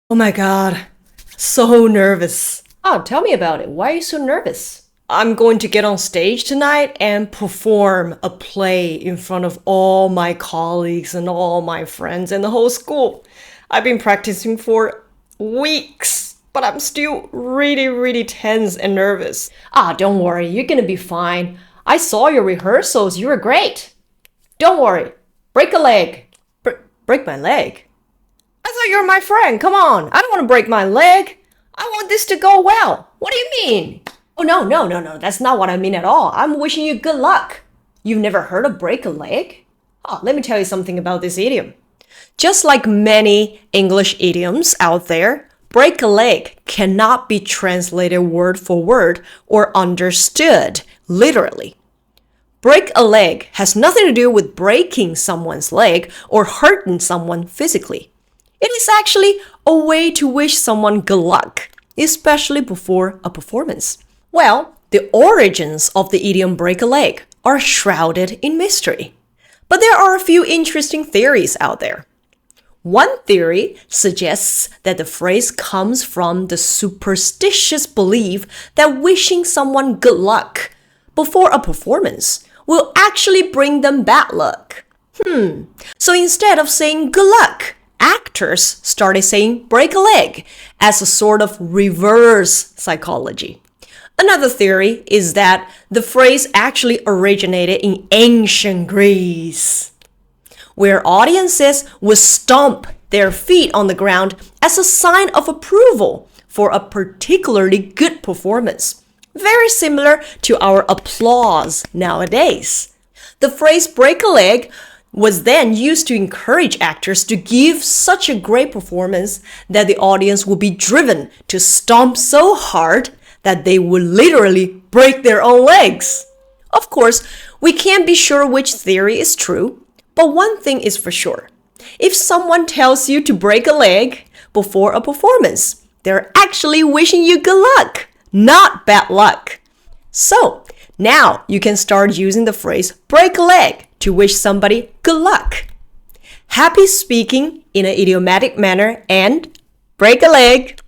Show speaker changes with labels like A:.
A: Oh my god, so nervous.
B: Oh, tell me about it. Why are you so nervous?
A: I'm going to get on stage tonight and perform a play in front of all my colleagues and all my friends and the whole school. I've been practicing for weeks, but I'm still really tense and nervous.
B: Don't worry. You're gonna be fine. I saw your rehearsals. You were great. Don't worry. Break a leg.
A: Break my leg? I thought you were my friend. Come on. I don't want to break my leg. I want this to go well. What do you mean?
B: Oh, no. That's not what I mean at all. I'm wishing you good luck. You've never heard of break a leg?
A: Let me tell you something about this idiom. Just like many English idioms out there, break a leg cannot be translated word for word or understood literally. Break a leg has nothing to do with breaking someone's leg or hurting someone physically. It is actually a way to wish someone good luck, especially before a performance. Well, the origins of the idiom break a leg are shrouded in mystery. But there are a few interesting theories out there. One theory suggests that the phrase comes from the superstitious belief that wishing someone good luck before a performance will actually bring them bad luck. So instead of saying good luck, actors started saying break a leg as a sort of reverse psychology. Another theory is that the phrase actually originated in ancient Greece, where audiences would stomp their feet on the ground as a sign of approval for a particularly good performance. Very similar to our applause nowadays. The phrase break a leg was then used to encourage actors to give such a great performance that the audience would be driven to stomp so hard that they would literally break their own legs. Of course, we can't be sure which theory is true, but one thing is for sure. If someone tells you to break a leg before a performance, they're actually wishing you good luck, not bad luck. So, now you can start using the phrase break a leg to wish somebody good luck. Happy speaking in an idiomatic manner and break a leg!